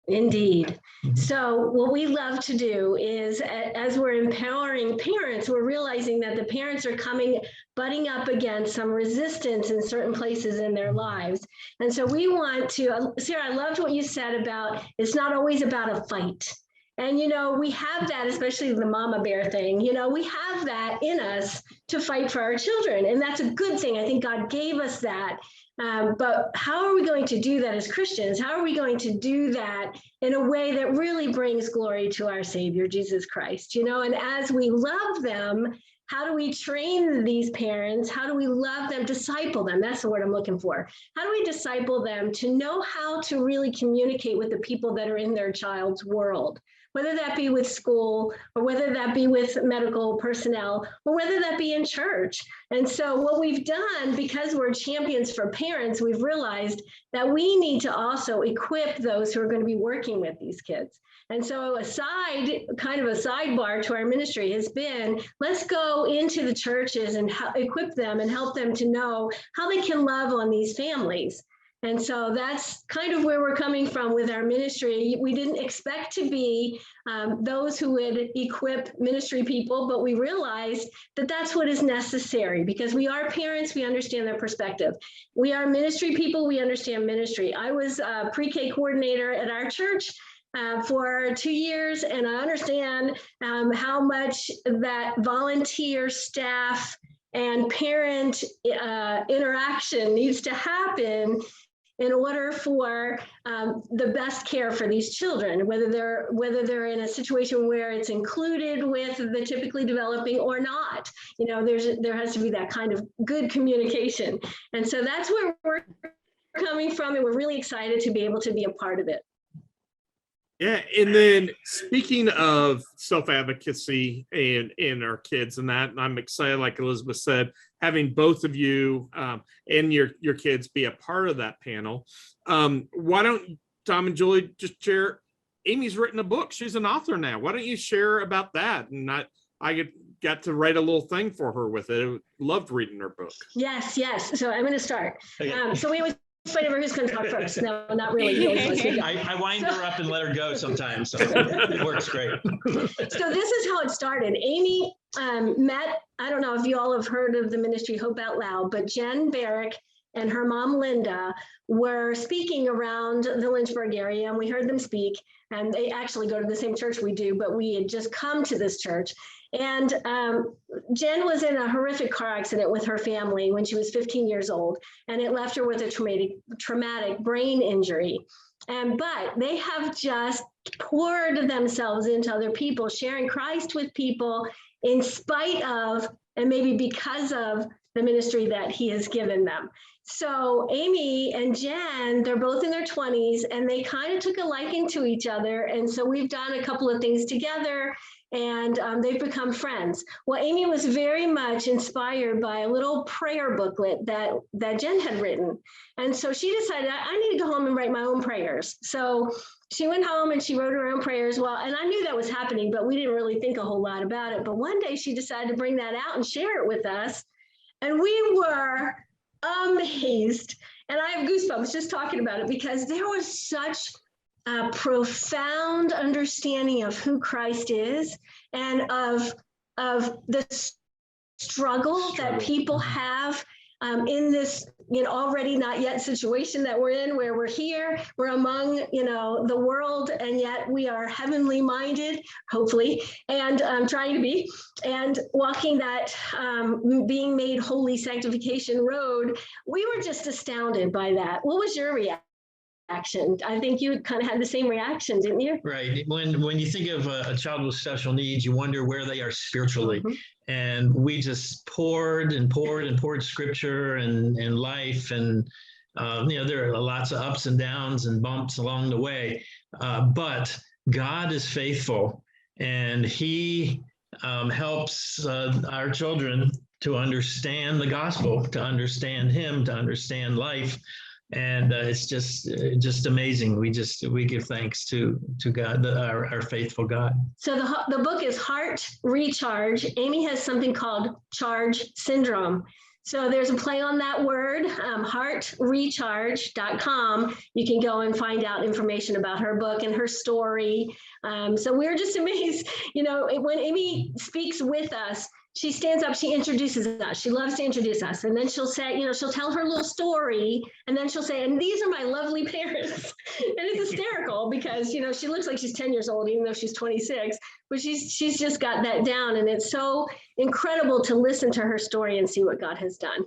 Indeed. So what we love to do is, as we're empowering parents, we're realizing that the parents are butting up against some resistance in certain places in their lives. And so we want to, Sarah, I loved what you said about, it's not always about a fight. And, you know, we have that, especially the mama bear thing, you know, we have that in us to fight for our children. And that's a good thing. I think God gave us that. But how are we going to do that as Christians? How are we going to do that in a way that really brings glory to our Savior, Jesus Christ? You know, and as we love them, how do we train these parents? How do we love them, disciple them? That's the word I'm looking for. How do we disciple them to know how to really communicate with the people that are in their child's world? Whether that be with school, or whether that be with medical personnel, or whether that be in church. And so what we've done, because we're champions for parents, we've realized that we need to also equip those who are going to be working with these kids. And so kind of a sidebar to our ministry has been, let's go into the churches and equip them and help them to know how they can love on these families. And so that's kind of where we're coming from with our ministry. We didn't expect to be those who would equip ministry people, but we realized that that's what is necessary because we are parents, we understand their perspective. We are ministry people, we understand ministry. I was a pre-K coordinator at our church for 2 years, and I understand how much that volunteer staff and parent interaction needs to happen in order for the best care for these children, whether they're in a situation where it's included with the typically developing or not. You know, there has to be that kind of good communication. And so that's where we're coming from, and we're really excited to be able to be a part of it. Yeah, and then speaking of self-advocacy and our kids and that, and I'm excited, like Elizabeth said, having both of you and your kids be a part of that panel. Why don't Tom and Julie just share? Amy's written a book. She's an author now. Why don't you share about that? And I got to write a little thing for her with it. I loved reading her book. Yes. So I'm going to start. Okay. So we always fight over who's going to talk first. No, not really. I wind her up and let her go sometimes, so it works great. So this is how it started. Amy met, I don't know if you all have heard of the ministry Hope Out Loud, but Jen Barrick and her mom, Linda, were speaking around the Lynchburg area, and we heard them speak, and they actually go to the same church we do, but we had just come to this church. And Jen was in a horrific car accident with her family when she was 15 years old, and it left her with a traumatic brain injury. But they have just poured themselves into other people, sharing Christ with people in spite of, and maybe because of, the ministry that he has given them. So Amy and Jen, they're both in their 20s, and they kind of took a liking to each other. And so we've done a couple of things together, and they've become friends. Well, Amy was very much inspired by a little prayer booklet that Jen had written. And so she decided, I need to go home and write my own prayers. So she went home and she wrote her own prayers. Well, and I knew that was happening, but we didn't really think a whole lot about it. But one day she decided to bring that out and share it with us. And we were amazed. And I have goosebumps just talking about it, because there was such a profound understanding of who Christ is, and of the struggle that people have in this, already not yet situation that we're in, where we're here, we're among, the world, and yet we are heavenly minded, hopefully, and trying to be, and walking that being made holy sanctification road. We were just astounded by that. What was your reaction? I think you kind of had the same reaction, didn't you? Right. When you think of a child with special needs, you wonder where they are spiritually. Mm-hmm. And we just poured scripture and life. And, there are lots of ups and downs and bumps along the way. But God is faithful, and he helps our children to understand the gospel, to understand him, to understand life. And it's just amazing. We give thanks to God, our faithful God. So the book is Heart Recharge. Amy has something called Charge Syndrome. So there's a play on that word, heartrecharge.com. You can go and find out information about her book and her story. So we're just amazed, when Amy speaks with us, she stands up, she introduces us. She loves to introduce us. And then she'll say, she'll tell her little story. And then she'll say, and these are my lovely parents. And it's hysterical because, she looks like she's 10 years old, even though she's 26. But she's just got that down. And it's so incredible to listen to her story and see what God has done.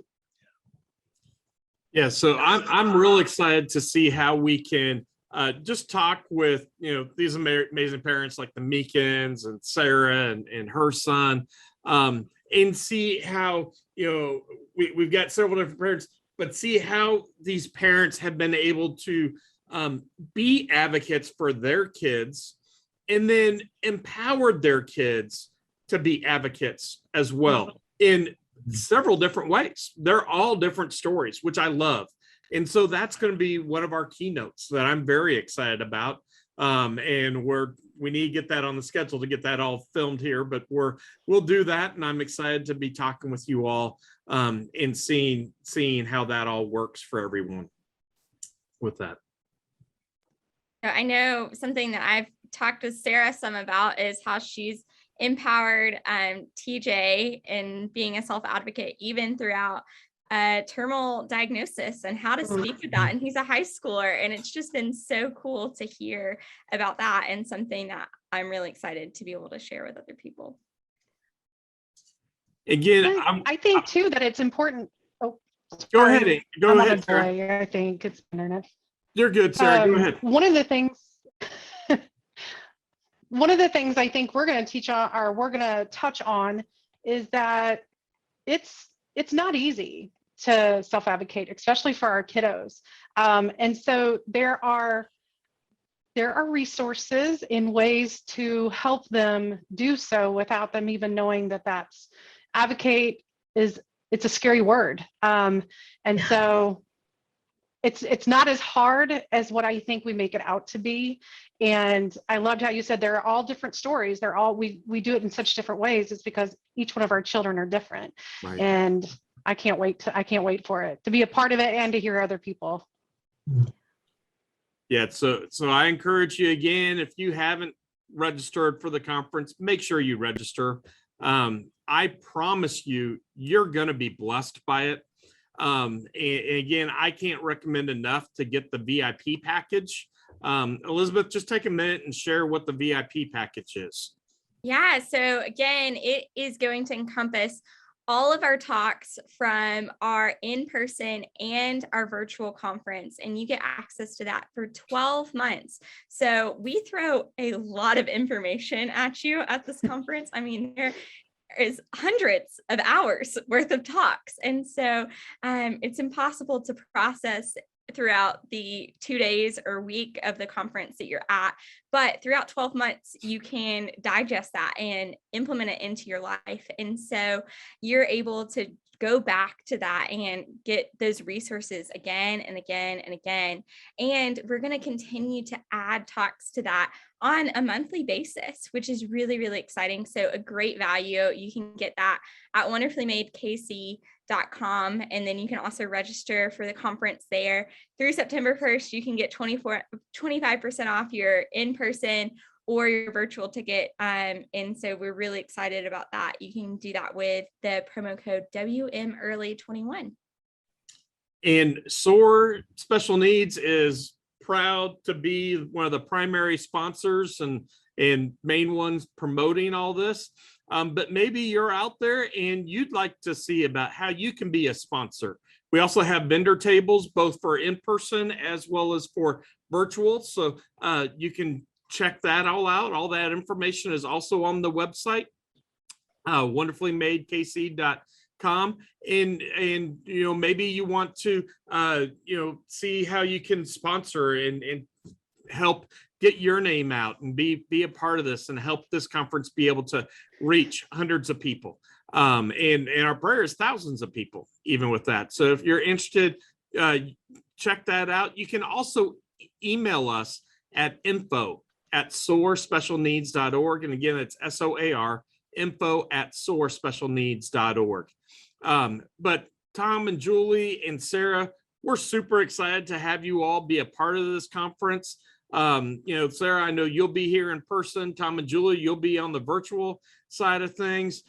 Yeah, so I'm real excited to see how we can just talk with, these amazing parents like the Meekins and Sarah and her son. And see how, we've got several different parents, but see how these parents have been able to be advocates for their kids, and then empowered their kids to be advocates as well in several different ways. They're all different stories, which I love. And so that's going to be one of our keynotes that I'm very excited about. And we need to get that on the schedule to get that all filmed here, but we'll do that. And I'm excited to be talking with you all and seeing how that all works for everyone. with that? I know something that I've talked with Sarah some about is how she's empowered TJ in being a self-advocate, even throughout a terminal diagnosis, and how to speak about. And he's a high schooler, and it's just been so cool to hear about that, and something that I'm really excited to be able to share with other people. Again, I think too that it's important. Oh, go sorry. ahead. Go I'm ahead, on a Sarah. delay. I think it's internet. You're good, Sarah. Go ahead. One of the things I think we're going to teach on, or we're going to touch on, is that it's not easy to self-advocate, especially for our kiddos. And so there are resources in ways to help them do so without them even knowing that that's advocate it's a scary word. And so it's not as hard as what I think we make it out to be. And I loved how you said there are all different stories. They're all, we do it in such different ways. It's because each one of our children are different. Right. And I can't wait for it to be a part of it and to hear other people. Yeah, so I encourage you again, if you haven't registered for the conference, make sure you register. I promise you, you're going to be blessed by it. And again, I can't recommend enough to get the VIP package. Elizabeth, just take a minute and share what the VIP package is. Yeah, so again, it is going to encompass all of our talks from our in-person and our virtual conference, and you get access to that for 12 months. So we throw a lot of information at you at this conference. I mean, there is hundreds of hours worth of talks. And so it's impossible to process throughout the 2 days or week of the conference that you're at, but throughout 12 months, you can digest that and implement it into your life. And so you're able to go back to that and get those resources again and again and again. And we're going to continue to add talks to that on a monthly basis, which is really, really exciting. So a great value. You can get that at wonderfullymadekc.com. And then you can also register for the conference there. Through September 1st, you can get 25% off your in-person or your virtual ticket. And so we're really excited about that. You can do that with the promo code WMEarly21. And SOAR Special Needs is proud to be one of the primary sponsors and main ones promoting all this. But maybe you're out there and you'd like to see about how you can be a sponsor. We also have vendor tables, both for in-person as well as for virtual. So you can check that all out. All that information is also on the website, wonderfullymadekc.com. And you know, maybe you want to see how you can sponsor and help get your name out and be a part of this and help this conference be able to reach hundreds of people. And our prayer is thousands of people, even with that. So if you're interested, check that out. You can also email us at info@soarspecialneeds.org. And again, it's SOAR, info@soarspecialneeds.org. But Tom and Julie and Sarah, we're super excited to have you all be a part of this conference. Sarah, I know you'll be here in person. Tom and Julie, you'll be on the virtual side of things.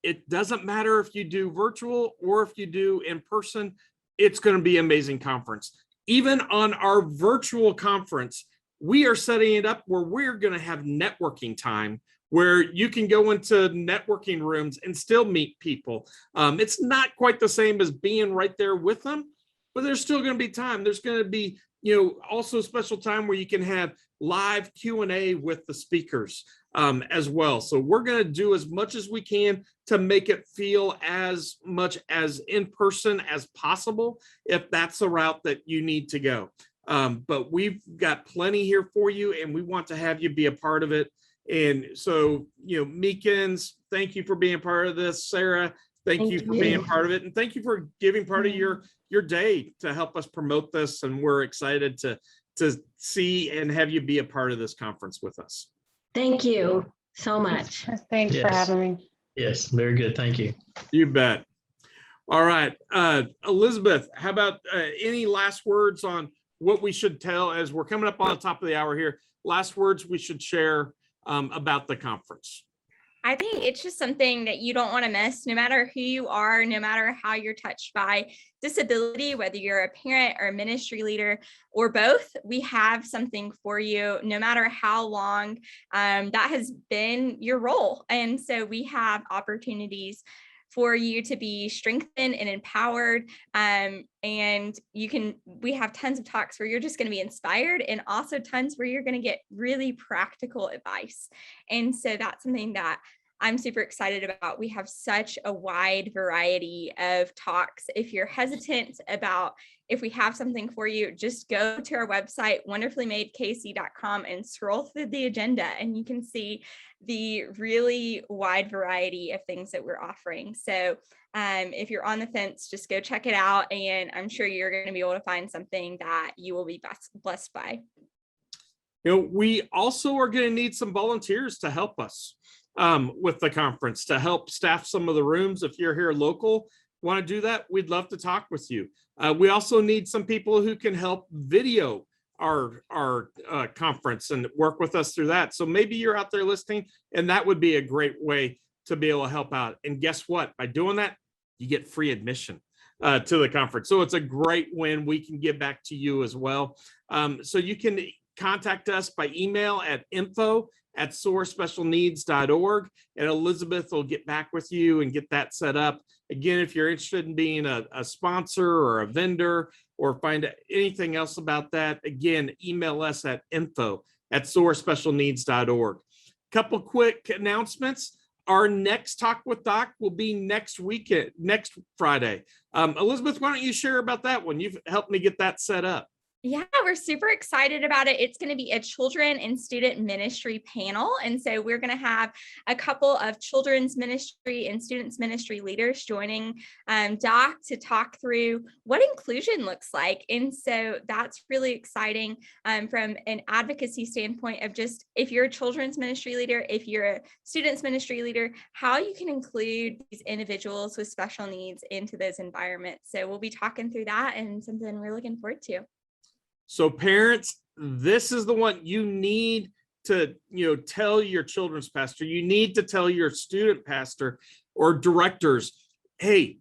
It doesn't matter if you do virtual or if you do in person, it's going to be an amazing conference. Even on our virtual conference, we are setting it up where we're going to have networking time where you can go into networking rooms and still meet people. It's not quite the same as being right there with them, but there's still going to be time. There's going to be, also special time where you can have live Q&A with the speakers as well. So we're going to do as much as we can to make it feel as much as in person as possible, if that's the route that you need to go. But we've got plenty here for you, and we want to have you be a part of it. And so, Meekins, thank you for being part of this. Sarah, thank you for being part of it. And thank you for giving part of your day to help us promote this. And we're excited to see and have you be a part of this conference with us. Thank you so much. Thanks for having me. Yes, very good. Thank you. You bet. All right. Elizabeth, how about any last words on what we should tell as we're coming up on the top of the hour here, last words we should share about the conference. I think it's just something that you don't want to miss, no matter who you are, no matter how you're touched by disability, whether you're a parent or a ministry leader or both. We have something for you, no matter how long that has been your role. And so we have opportunities for you to be strengthened and empowered. And we have tons of talks where you're just going to be inspired, and also tons where you're going to get really practical advice. And so that's something that I'm super excited about. We have such a wide variety of talks. If you're hesitant about if we have something for you, just go to our website, wonderfullymadekc.com, and scroll through the agenda, and you can see the really wide variety of things that we're offering. So if you're on the fence, just go check it out, and I'm sure you're going to be able to find something that you will be blessed by. We also are going to need some volunteers to help us with the conference, to help staff some of the rooms. If you're here local, want to do that, we'd love to talk with you. We also need some people who can help video our conference and work with us through that. So maybe you're out there listening, and that would be a great way to be able to help out. And guess what? By doing that, you get free admission to the conference. So it's a great win. We can give back to you as well. So you can contact us by email at info@soarspecialneeds.org, and Elizabeth will get back with you and get that set up. Again, if you're interested in being a sponsor or a vendor, or find anything else about that, again, email us at info@soarspecialneeds.org. Couple quick announcements. Our next Talk with Doc will be next Friday. Elizabeth, why don't you share about that one? You've helped me get that set up. Yeah, we're super excited about it. It's going to be a children and student ministry panel. And so we're going to have a couple of children's ministry and students ministry leaders joining Doc to talk through what inclusion looks like. And so that's really exciting from an advocacy standpoint of just, if you're a children's ministry leader, if you're a students ministry leader, how you can include these individuals with special needs into those environments. So we'll be talking through that, and something we're looking forward to. So parents, this is the one you need to, tell your children's pastor. You need to tell your student pastor or directors, hey,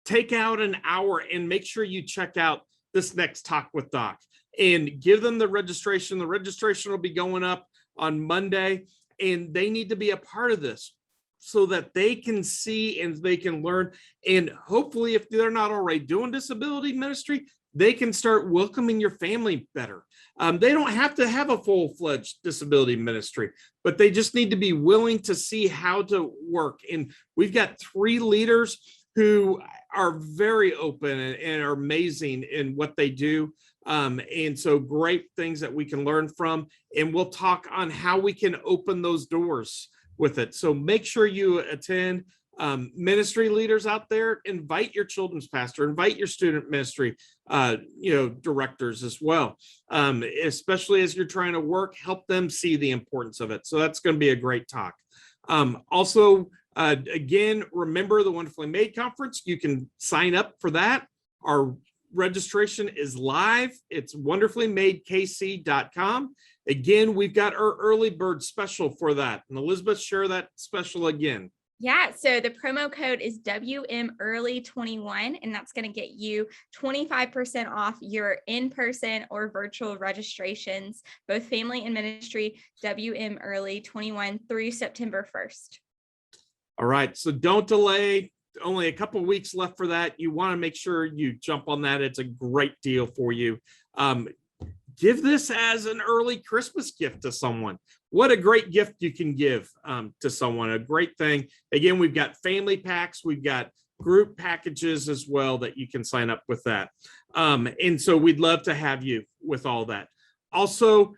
take out an hour and make sure you check out this next Talk with Doc, and give them the registration. The registration will be going up on Monday, and they need to be a part of this so that they can see and they can learn. And hopefully, if they're not already doing disability ministry, they can start welcoming your family better. They don't have to have a full-fledged disability ministry, but they just need to be willing to see how to work. And we've got 3 leaders who are very open and are amazing in what they do. And so great things that we can learn from. And we'll talk on how we can open those doors with it. So make sure you attend. Ministry leaders out there, invite your children's pastor, invite your student ministry, directors as well. Especially as you're trying to work, help them see the importance of it. So that's going to be a great talk. Also, again, remember the Wonderfully Made conference. You can sign up for that. Our registration is live. It's wonderfullymadekc.com. Again, we've got our early bird special for that. And Elizabeth, share that special again. Yeah, so the promo code is WMEarly21, and that's going to get you 25% off your in-person or virtual registrations, both family and ministry, WMEarly21 through September 1st. All right, so don't delay. Only a couple of weeks left for that. You want to make sure you jump on that. It's a great deal for you. Give this as an early Christmas gift to someone. What a great gift you can give to someone. A great thing. Again, we've got family packs. We've got group packages as well that you can sign up with that. And so we'd love to have you with all that. Also,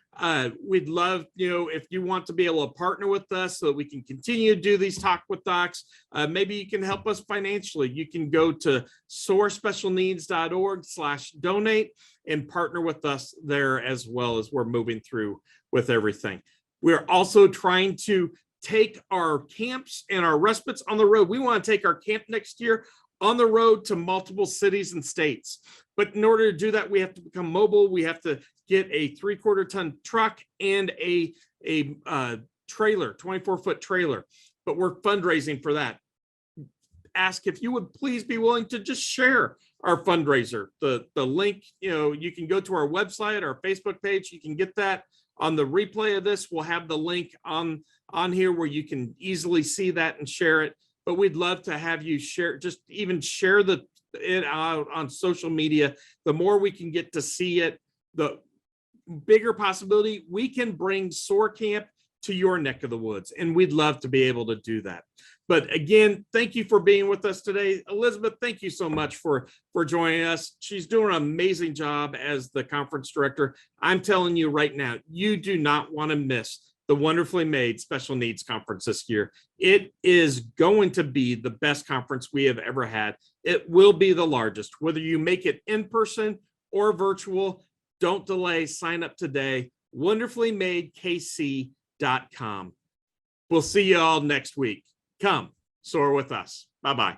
we'd love, if you want to be able to partner with us so that we can continue to do these Talk with Docs, maybe you can help us financially. You can go to soarspecialneeds.org/donate and partner with us there as well as we're moving through with everything. We're also trying to take our camps and our respites on the road. We want to take our camp next year on the road to multiple cities and states. But in order to do that, we have to become mobile. We have to get a 3/4 ton truck and a trailer, 24-foot trailer. But we're fundraising for that. Ask if you would please be willing to just share our fundraiser. The link, you can go to our website, our Facebook page. You can get that on the replay of this. We'll have the link on here where you can easily see that and share it. But we'd love to have you share, just even share it out on social media. The more we can get to see it, the bigger possibility we can bring SOAR Camp to your neck of the woods. And we'd love to be able to do that. But again, thank you for being with us today. Elizabeth, thank you so much for joining us. She's doing an amazing job as the conference director. I'm telling you right now, you do not want to miss the Wonderfully Made Special Needs Conference this year. It is going to be the best conference we have ever had. It will be the largest, whether you make it in person or virtual. Don't delay, sign up today, wonderfullymadekc.com. We'll see you all next week. Come soar with us. Bye-bye.